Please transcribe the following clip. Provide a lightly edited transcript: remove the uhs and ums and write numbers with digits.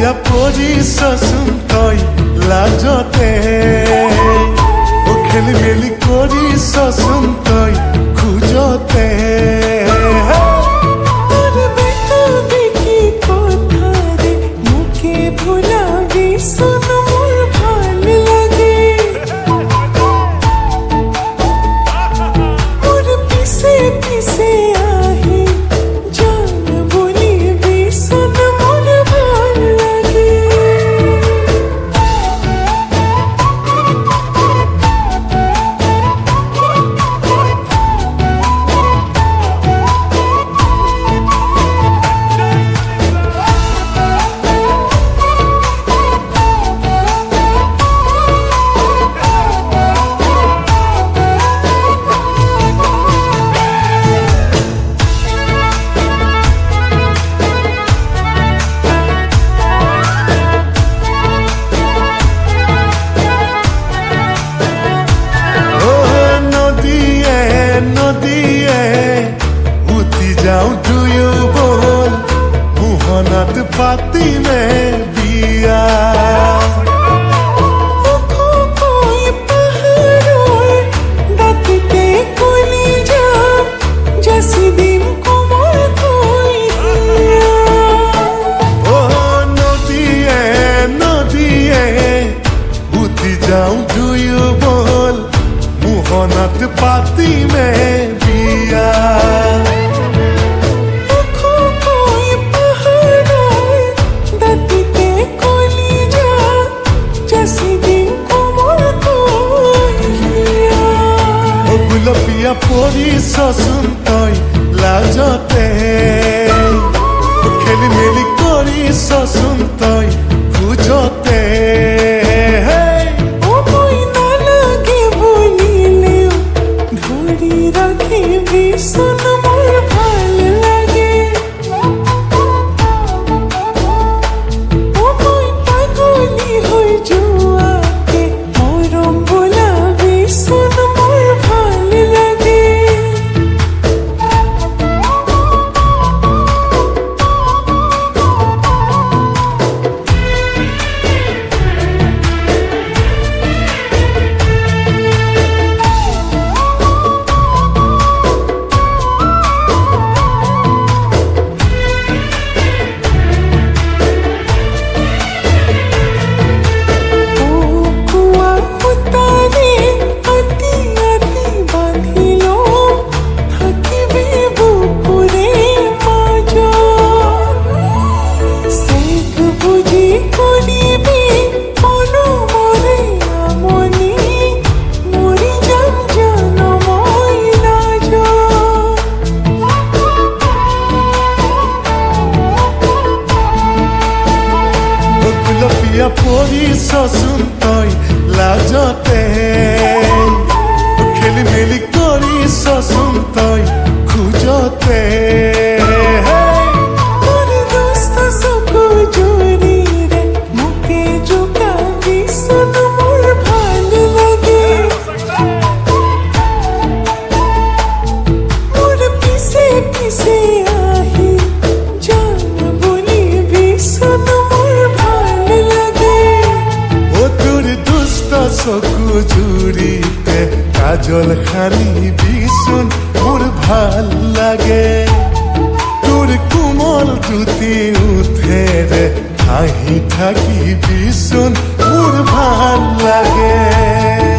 বিয়া পৰিছচোন তই লাজতে ও খেলি মেলি কৰিছচোন তই খোজতে जाऊं दुयू बोल मुहनत पाती में बिया जाऊं दुयू बोल मुहनत पाती में बिया বিয়া পৰিছচোন তই লাজতে খেলি মেলি কৰিছচোন তই খোজতে বিয়া পৰিছচোন তই লাজতে খেলি মেলি কৰিছচোন তই খোজতে চকু জুৰিতে কাজল খানি বিচোন মোৰ ভাল লাগে তোৰ কোমল দুটি উঠেৰে হাঁহি থাকি বিচোন মোৰ ভাল লাগে